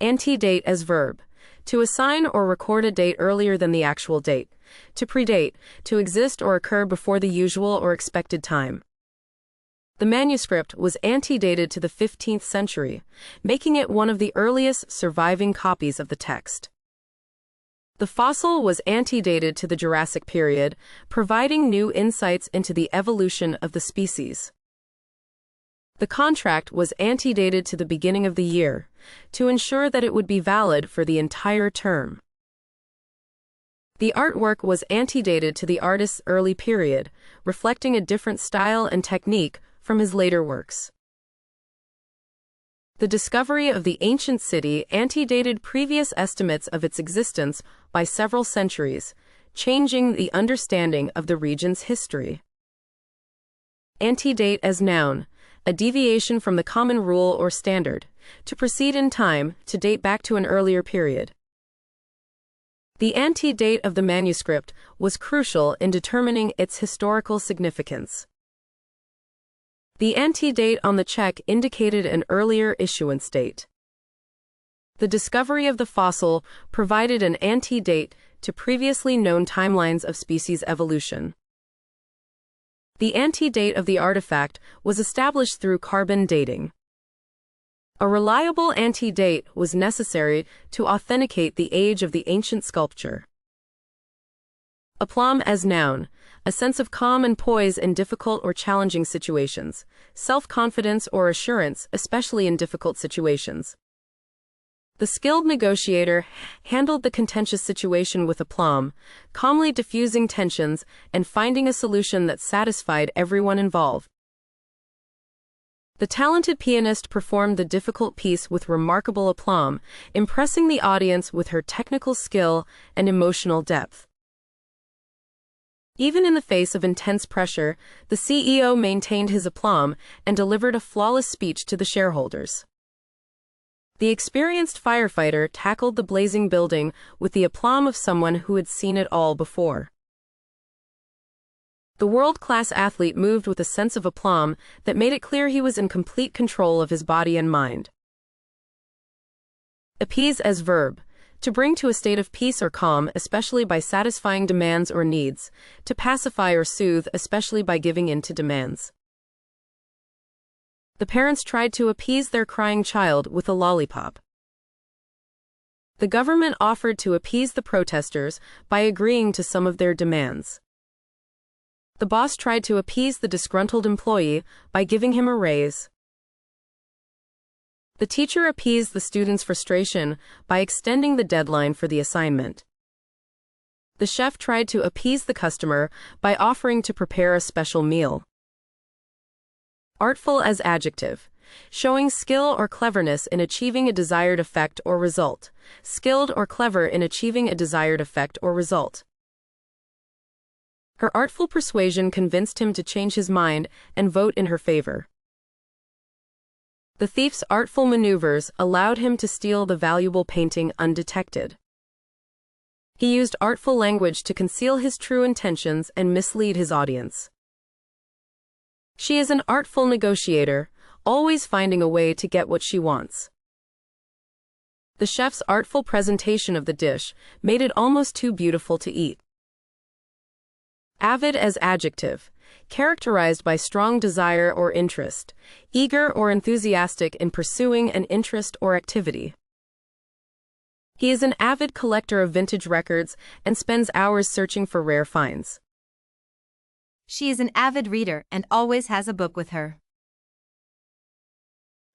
Antedate as verb. To assign or record a date earlier than the actual date. To predate. To exist or occur before the usual or expected time. The manuscript was antedated to the 15th century, making it one of the earliest surviving copies of the text. The fossil was antedated to the Jurassic period, providing new insights into the evolution of the species. The contract was antedated to the beginning of the year, to ensure that it would be valid for the entire term. The artwork was antedated to the artist's early period, reflecting a different style and technique from his later works. The discovery of the ancient city antedated previous estimates of its existence by several centuries, changing the understanding of the region's history. Antedate as noun, a deviation from the common rule or standard, to proceed in time, to date back to an earlier period. The antedate of the manuscript was crucial in determining its historical significance. The antedate on the check indicated an earlier issuance date. The discovery of the fossil provided an antedate to previously known timelines of species evolution. The antedate of the artifact was established through carbon dating. A reliable antedate was necessary to authenticate the age of the ancient sculpture. Aplomb as noun, a sense of calm and poise in difficult or challenging situations, self-confidence or assurance, especially in difficult situations. The skilled negotiator handled the contentious situation with aplomb, calmly diffusing tensions and finding a solution that satisfied everyone involved. The talented pianist performed the difficult piece with remarkable aplomb, impressing the audience with her technical skill and emotional depth. Even in the face of intense pressure, the CEO maintained his aplomb and delivered a flawless speech to the shareholders. The experienced firefighter tackled the blazing building with the aplomb of someone who had seen it all before. The world-class athlete moved with a sense of aplomb that made it clear he was in complete control of his body and mind. Appease as verb. To bring to a state of peace or calm, especially by satisfying demands or needs. To pacify or soothe, especially by giving in to demands. The parents tried to appease their crying child with a lollipop. The government offered to appease the protesters by agreeing to some of their demands. The boss tried to appease the disgruntled employee by giving him a raise. The teacher appeased the student's frustration by extending the deadline for the assignment. The chef tried to appease the customer by offering to prepare a special meal. Artful as adjective. Showing skill or cleverness in achieving a desired effect or result. Skilled or clever in achieving a desired effect or result. Her artful persuasion convinced him to change his mind and vote in her favor. The thief's artful maneuvers allowed him to steal the valuable painting undetected. He used artful language to conceal his true intentions and mislead his audience. She is an artful negotiator, always finding a way to get what she wants. The chef's artful presentation of the dish made it almost too beautiful to eat. Avid as adjective. Characterized by strong desire or interest, eager or enthusiastic in pursuing an interest or activity. He is an avid collector of vintage records and spends hours searching for rare finds. She is an avid reader and always has a book with her.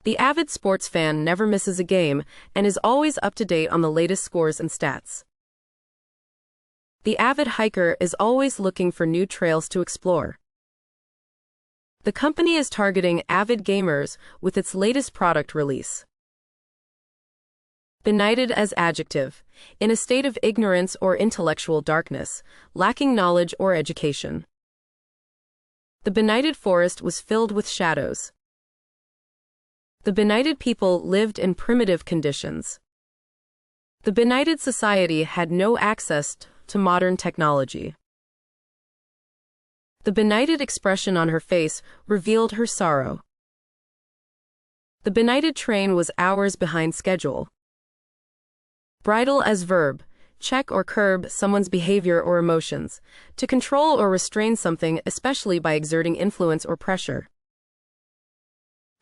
The avid sports fan never misses a game and is always up to date on the latest scores and stats. The avid hiker is always looking for new trails to explore. The company is targeting avid gamers with its latest product release. Benighted as adjective. In a state of ignorance or intellectual darkness, lacking knowledge or education. The benighted forest was filled with shadows. The benighted people lived in primitive conditions. The benighted society had no access to modern technology. The benighted expression on her face revealed her sorrow. The benighted train was hours behind schedule. Bridle as verb. Check or curb someone's behavior or emotions. To control or restrain something, especially by exerting influence or pressure.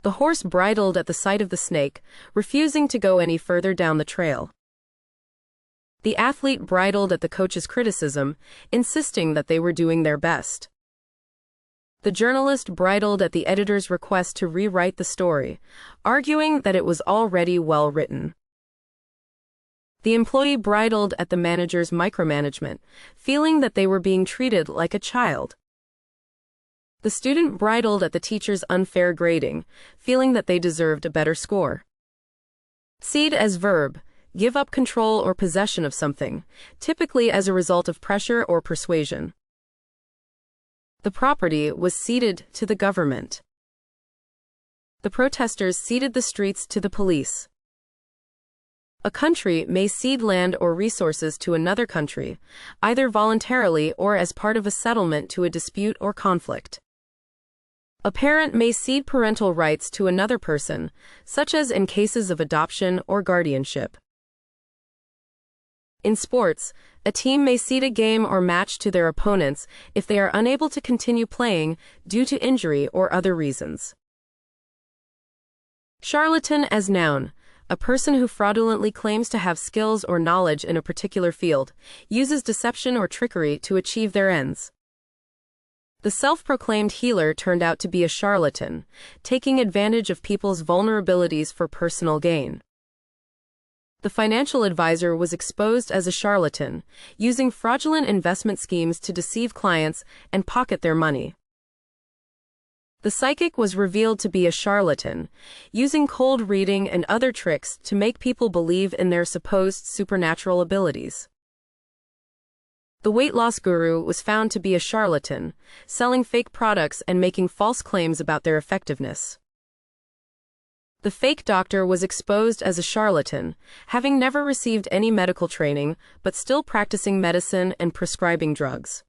The horse bridled at the sight of the snake, refusing to go any further down the trail. The athlete bridled at the coach's criticism, insisting that they were doing their best. The journalist bridled at the editor's request to rewrite the story, arguing that it was already well written. The employee bridled at the manager's micromanagement, feeling that they were being treated like a child. The student bridled at the teacher's unfair grading, feeling that they deserved a better score. Cede as verb. Give up control or possession of something, typically as a result of pressure or persuasion. The property was ceded to the government. The protesters ceded the streets to the police. A country may cede land or resources to another country, either voluntarily or as part of a settlement to a dispute or conflict. A parent may cede parental rights to another person, such as in cases of adoption or guardianship. In sports, a team may cede a game or match to their opponents if they are unable to continue playing due to injury or other reasons. Charlatan as noun. A person who fraudulently claims to have skills or knowledge in a particular field, uses deception or trickery to achieve their ends. The self-proclaimed healer turned out to be a charlatan, taking advantage of people's vulnerabilities for personal gain. The financial advisor was exposed as a charlatan, using fraudulent investment schemes to deceive clients and pocket their money. The psychic was revealed to be a charlatan, using cold reading and other tricks to make people believe in their supposed supernatural abilities. The weight loss guru was found to be a charlatan, selling fake products and making false claims about their effectiveness. The fake doctor was exposed as a charlatan, having never received any medical training but still practicing medicine and prescribing drugs.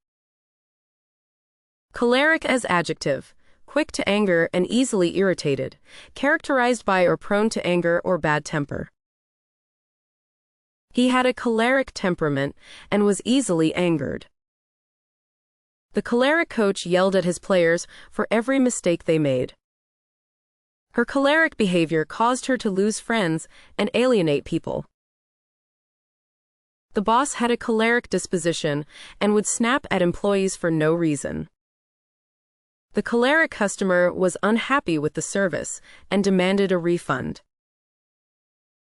Choleric as adjective. Quick to anger and easily irritated, characterized by or prone to anger or bad temper. He had a choleric temperament and was easily angered. The choleric coach yelled at his players for every mistake they made. Her choleric behavior caused her to lose friends and alienate people. The boss had a choleric disposition and would snap at employees for no reason. The choleric customer was unhappy with the service and demanded a refund.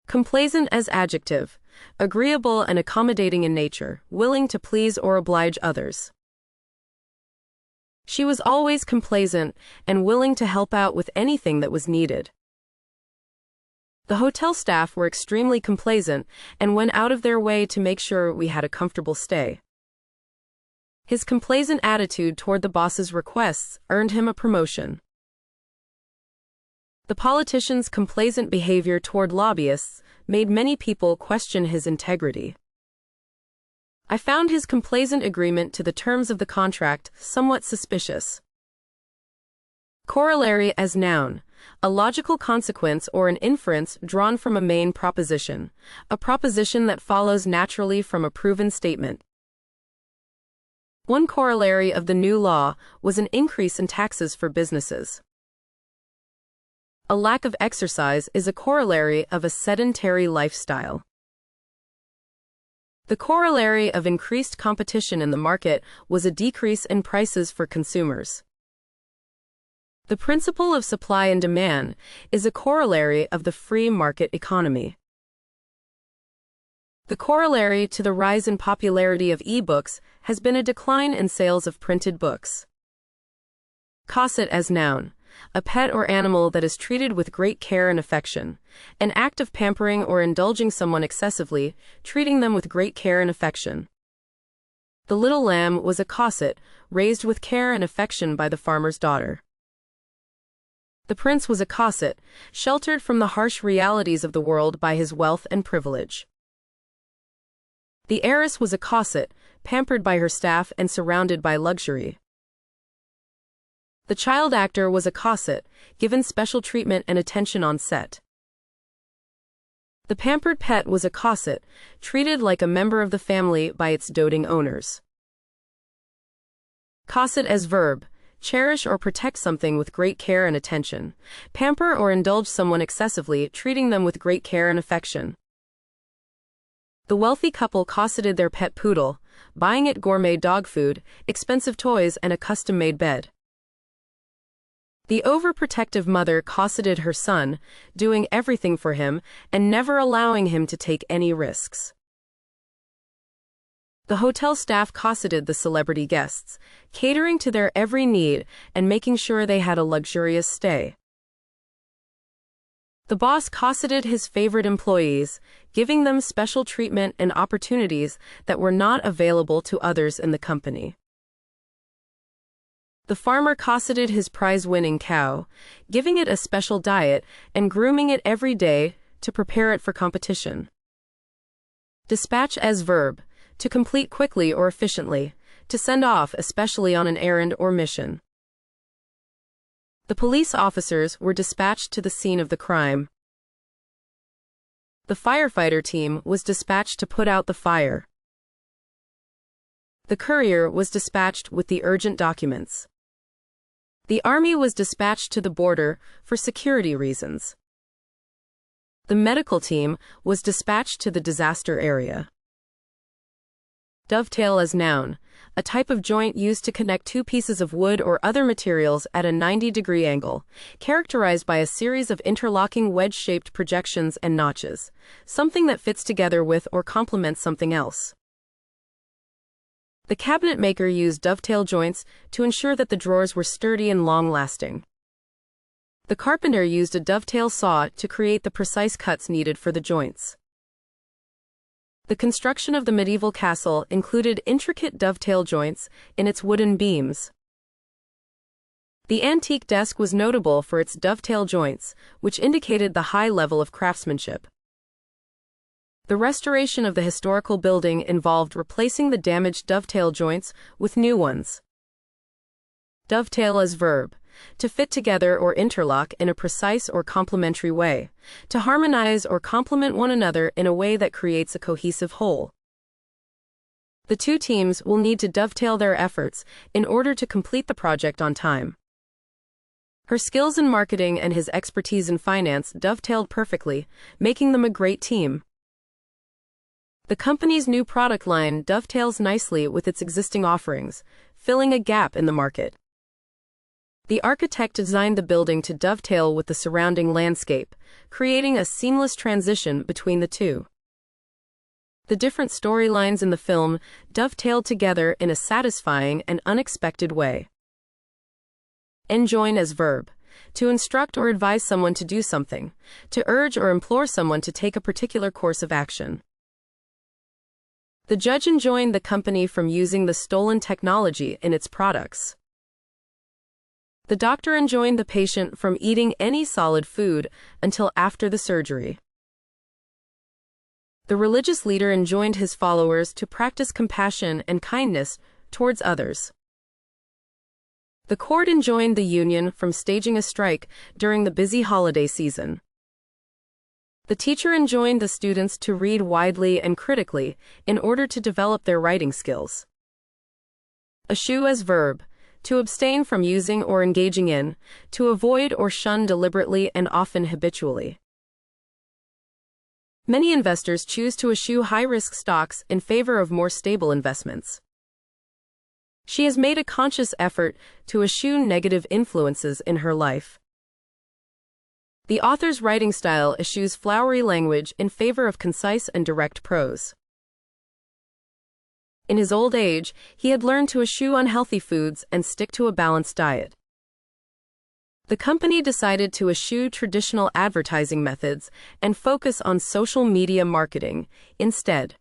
Complaisant as adjective. Agreeable and accommodating in nature, willing to please or oblige others. She was always complaisant and willing to help out with anything that was needed. The hotel staff were extremely complaisant and went out of their way to make sure we had a comfortable stay. His complacent attitude toward the boss's requests earned him a promotion. The politician's complacent behavior toward lobbyists made many people question his integrity. I found his complacent agreement to the terms of the contract somewhat suspicious. Corollary as noun. A logical consequence or an inference drawn from a main proposition, a proposition that follows naturally from a proven statement. One corollary of the new law was an increase in taxes for businesses. A lack of exercise is a corollary of a sedentary lifestyle. The corollary of increased competition in the market was a decrease in prices for consumers. The principle of supply and demand is a corollary of the free market economy. The corollary to the rise in popularity of e-books has been a decline in sales of printed books. Cosset as noun. A pet or animal that is treated with great care and affection. An act of pampering or indulging someone excessively, treating them with great care and affection. The little lamb was a cosset, raised with care and affection by the farmer's daughter. The prince was a cosset, sheltered from the harsh realities of the world by his wealth and privilege. The heiress was a cosset, pampered by her staff and surrounded by luxury. The child actor was a cosset, given special treatment and attention on set. The pampered pet was a cosset, treated like a member of the family by its doting owners. Cosset as verb. Cherish or protect something with great care and attention. Pamper or indulge someone excessively, treating them with great care and affection. The wealthy couple cosseted their pet poodle, buying it gourmet dog food, expensive toys, and a custom-made bed. The overprotective mother cosseted her son, doing everything for him and never allowing him to take any risks. The hotel staff cosseted the celebrity guests, catering to their every need and making sure they had a luxurious stay. The boss cosseted his favorite employees, giving them special treatment and opportunities that were not available to others in the company. The farmer cosseted his prize-winning cow, giving it a special diet and grooming it every day to prepare it for competition. Dispatch as verb. To complete quickly or efficiently, to send off especially on an errand or mission. The police officers were dispatched to the scene of the crime. The firefighter team was dispatched to put out the fire. The courier was dispatched with the urgent documents. The army was dispatched to the border for security reasons. The medical team was dispatched to the disaster area. Dovetail as noun, a type of joint used to connect two pieces of wood or other materials at a 90-degree angle, characterized by a series of interlocking wedge-shaped projections and notches, something that fits together with or complements something else. The cabinet maker used dovetail joints to ensure that the drawers were sturdy and long-lasting. The carpenter used a dovetail saw to create the precise cuts needed for the joints. The construction of the medieval castle included intricate dovetail joints in its wooden beams. The antique desk was notable for its dovetail joints, which indicated the high level of craftsmanship. The restoration of the historical building involved replacing the damaged dovetail joints with new ones. Dovetail as verb. To fit together or interlock in a precise or complementary way, to harmonize or complement one another in a way that creates a cohesive whole. The two teams will need to dovetail their efforts in order to complete the project on time. Her skills in marketing and his expertise in finance dovetailed perfectly, making them a great team. The company's new product line dovetails nicely with its existing offerings, filling a gap in the market. The architect designed the building to dovetail with the surrounding landscape, creating a seamless transition between the two. The different storylines in the film dovetailed together in a satisfying and unexpected way. Enjoin as verb. To instruct or advise someone to do something, to urge or implore someone to take a particular course of action. The judge enjoined the company from using the stolen technology in its products. The doctor enjoined the patient from eating any solid food until after the surgery. The religious leader enjoined his followers to practice compassion and kindness towards others. The court enjoined the union from staging a strike during the busy holiday season. The teacher enjoined the students to read widely and critically in order to develop their writing skills. Eschew as verb. To abstain from using or engaging in, to avoid or shun deliberately and often habitually. Many investors choose to eschew high-risk stocks in favor of more stable investments. She has made a conscious effort to eschew negative influences in her life. The author's writing style eschews flowery language in favor of concise and direct prose. In his old age, he had learned to eschew unhealthy foods and stick to a balanced diet. The company decided to eschew traditional advertising methods and focus on social media marketing instead.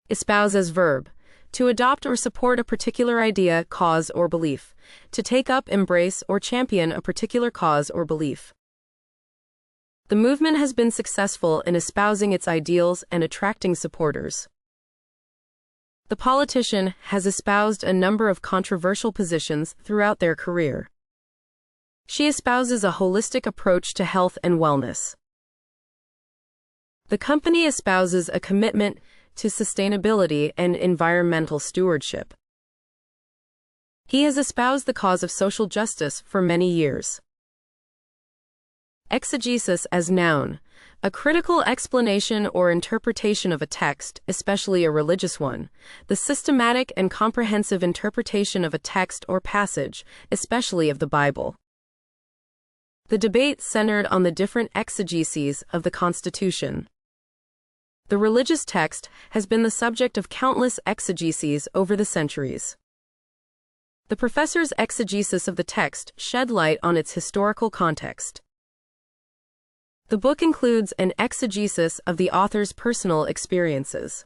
Espouse as verb. To adopt or support a particular idea, cause, or belief. To take up, embrace, or champion a particular cause or belief. The movement has been successful in espousing its ideals and attracting supporters. The politician has espoused a number of controversial positions throughout their career. She espouses a holistic approach to health and wellness. The company espouses a commitment to sustainability and environmental stewardship. He has espoused the cause of social justice for many years. Exegesis as noun, a critical explanation or interpretation of a text, especially a religious one, the systematic and comprehensive interpretation of a text or passage, especially of the Bible. The debate centered on the different exegeses of the Constitution. The religious text has been the subject of countless exegeses over the centuries. The professor's exegesis of the text shed light on its historical context. The book includes an exegesis of the author's personal experiences.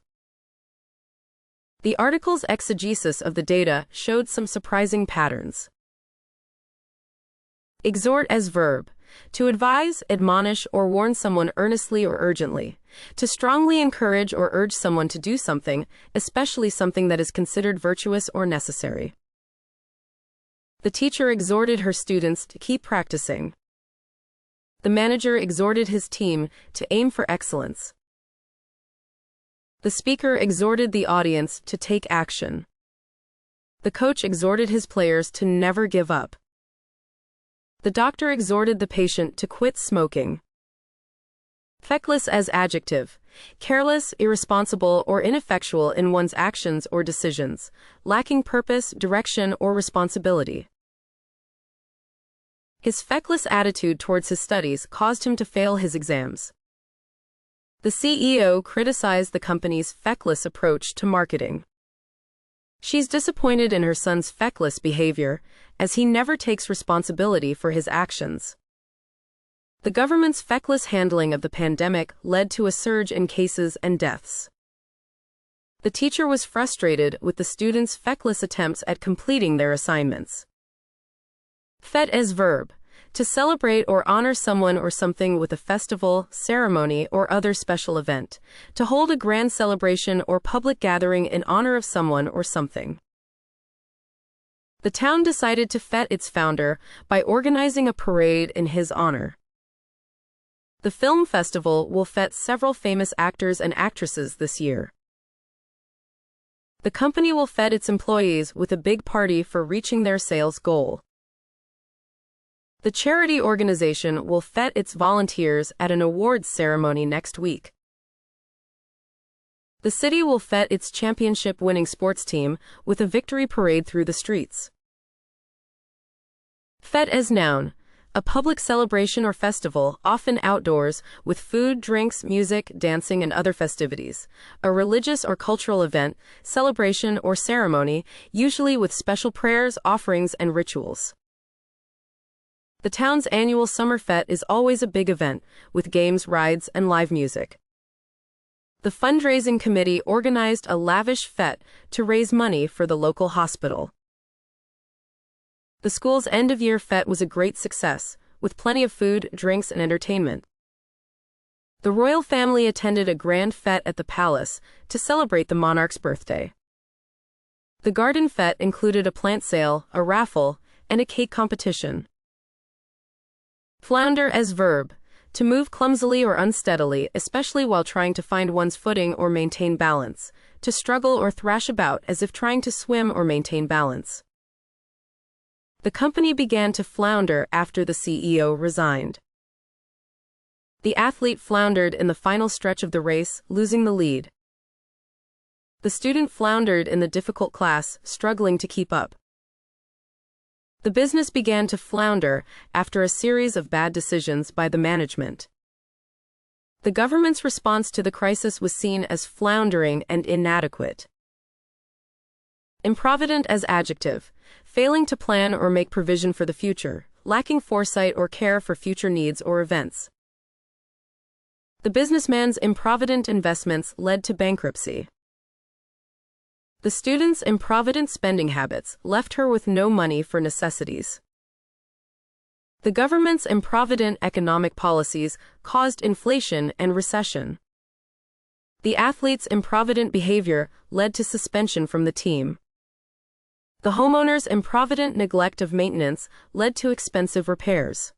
The article's exegesis of the data showed some surprising patterns. Exhort as verb, to advise, admonish, or warn someone earnestly or urgently, to strongly encourage or urge someone to do something, especially something that is considered virtuous or necessary. The teacher exhorted her students to keep practicing. The manager exhorted his team to aim for excellence. The speaker exhorted the audience to take action. The coach exhorted his players to never give up. The doctor exhorted the patient to quit smoking. Feckless as adjective, careless, irresponsible, or ineffectual in one's actions or decisions, lacking purpose, direction, or responsibility. His feckless attitude towards his studies caused him to fail his exams. The CEO criticized the company's feckless approach to marketing. She's disappointed in her son's feckless behavior, as he never takes responsibility for his actions. The government's feckless handling of the pandemic led to a surge in cases and deaths. The teacher was frustrated with the students' feckless attempts at completing their assignments. Fête as verb, to celebrate or honor someone or something with a festival, ceremony, or other special event, to hold a grand celebration or public gathering in honor of someone or something. The town decided to fête its founder by organizing a parade in his honor. The film festival will fête several famous actors and actresses this year. The company will fête its employees with a big party for reaching their sales goal. The charity organization will fête its volunteers at an awards ceremony next week. The city will fête its championship-winning sports team with a victory parade through the streets. Fête as noun, a public celebration or festival, often outdoors, with food, drinks, music, dancing, and other festivities. A religious or cultural event, celebration, or ceremony, usually with special prayers, offerings, and rituals. The town's annual summer fête is always a big event, with games, rides, and live music. The fundraising committee organized a lavish fête to raise money for the local hospital. The school's end-of-year fête was a great success, with plenty of food, drinks, and entertainment. The royal family attended a grand fête at the palace to celebrate the monarch's birthday. The garden fête included a plant sale, a raffle, and a cake competition. Flounder as verb, to move clumsily or unsteadily, especially while trying to find one's footing or maintain balance, to struggle or thrash about as if trying to swim or maintain balance. The company began to flounder after the CEO resigned. The athlete floundered in the final stretch of the race, losing the lead. The student floundered in the difficult class, struggling to keep up. The business began to flounder after a series of bad decisions by the management. The government's response to the crisis was seen as floundering and inadequate. Improvident as adjective, failing to plan or make provision for the future, lacking foresight or care for future needs or events. The businessman's improvident investments led to bankruptcy. The student's improvident spending habits left her with no money for necessities. The government's improvident economic policies caused inflation and recession. The athlete's improvident behavior led to suspension from the team. The homeowner's improvident neglect of maintenance led to expensive repairs.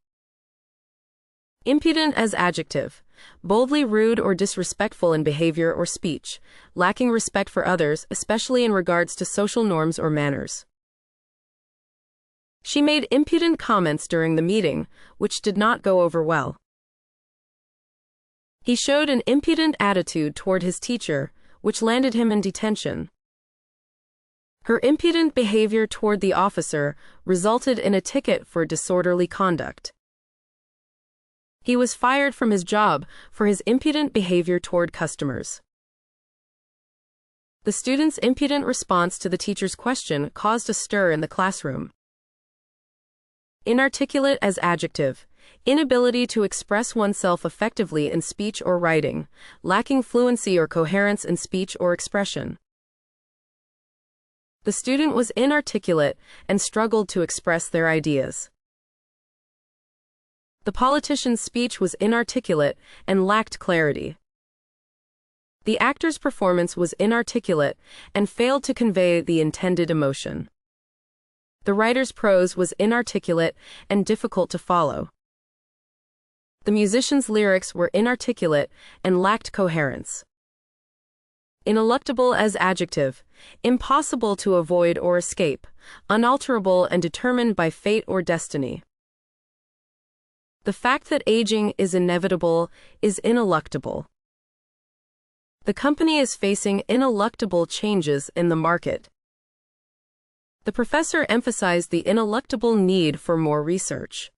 Impudent as adjective, boldly rude or disrespectful in behavior or speech, lacking respect for others, especially in regards to social norms or manners. She made impudent comments during the meeting, which did not go over well. He showed an impudent attitude toward his teacher, which landed him in detention. Her impudent behavior toward the officer resulted in a ticket for disorderly conduct. He was fired from his job for his impudent behavior toward customers. The student's impudent response to the teacher's question caused a stir in the classroom. Inarticulate as adjective, inability to express oneself effectively in speech or writing, lacking fluency or coherence in speech or expression. The student was inarticulate and struggled to express their ideas. The politician's speech was inarticulate and lacked clarity. The actor's performance was inarticulate and failed to convey the intended emotion. The writer's prose was inarticulate and difficult to follow. The musician's lyrics were inarticulate and lacked coherence. Ineluctable as adjective, impossible to avoid or escape, unalterable and determined by fate or destiny. The fact that aging is inevitable is ineluctable. The company is facing ineluctable changes in the market. The professor emphasized the ineluctable need for more research.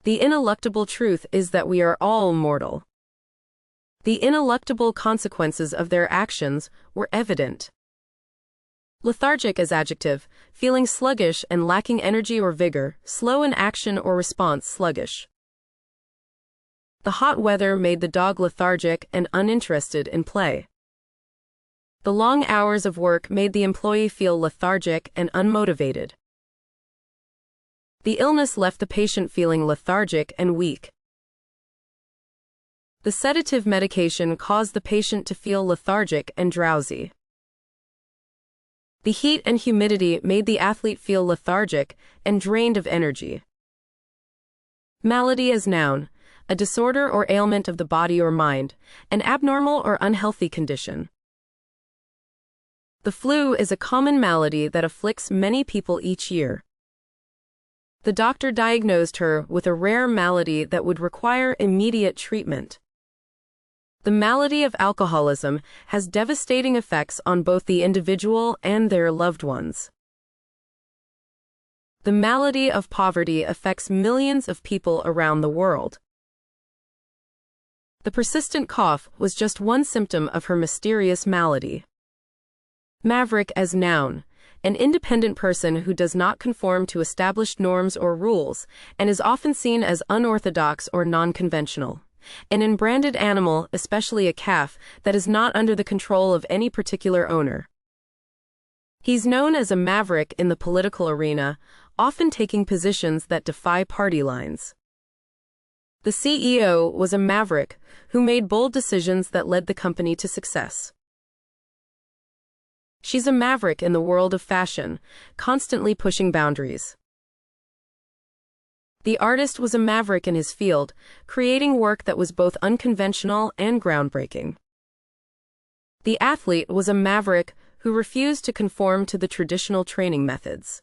The ineluctable truth is that we are all mortal. The ineluctable consequences of their actions were evident. Lethargic as adjective, feeling sluggish and lacking energy or vigor, slow in action or response, sluggish. The hot weather made the dog lethargic and uninterested in play. The long hours of work made the employee feel lethargic and unmotivated. The illness left the patient feeling lethargic and weak. The sedative medication caused the patient to feel lethargic and drowsy. The heat and humidity made the athlete feel lethargic and drained of energy. Malady as noun, a disorder or ailment of the body or mind, an abnormal or unhealthy condition. The flu is a common malady that afflicts many people each year. The doctor diagnosed her with a rare malady that would require immediate treatment. The malady of alcoholism has devastating effects on both the individual and their loved ones. The malady of poverty affects millions of people around the world. The persistent cough was just one symptom of her mysterious malady. Maverick as noun, an independent person who does not conform to established norms or rules, and is often seen as unorthodox or non-conventional. An inbranded animal, especially a calf, that is not under the control of any particular owner. He's known as a maverick in the political arena, often taking positions that defy party lines. The CEO was a maverick who made bold decisions that led the company to success. She's a maverick in the world of fashion, constantly pushing boundaries. The artist was a maverick in his field, creating work that was both unconventional and groundbreaking. The athlete was a maverick who refused to conform to the traditional training methods.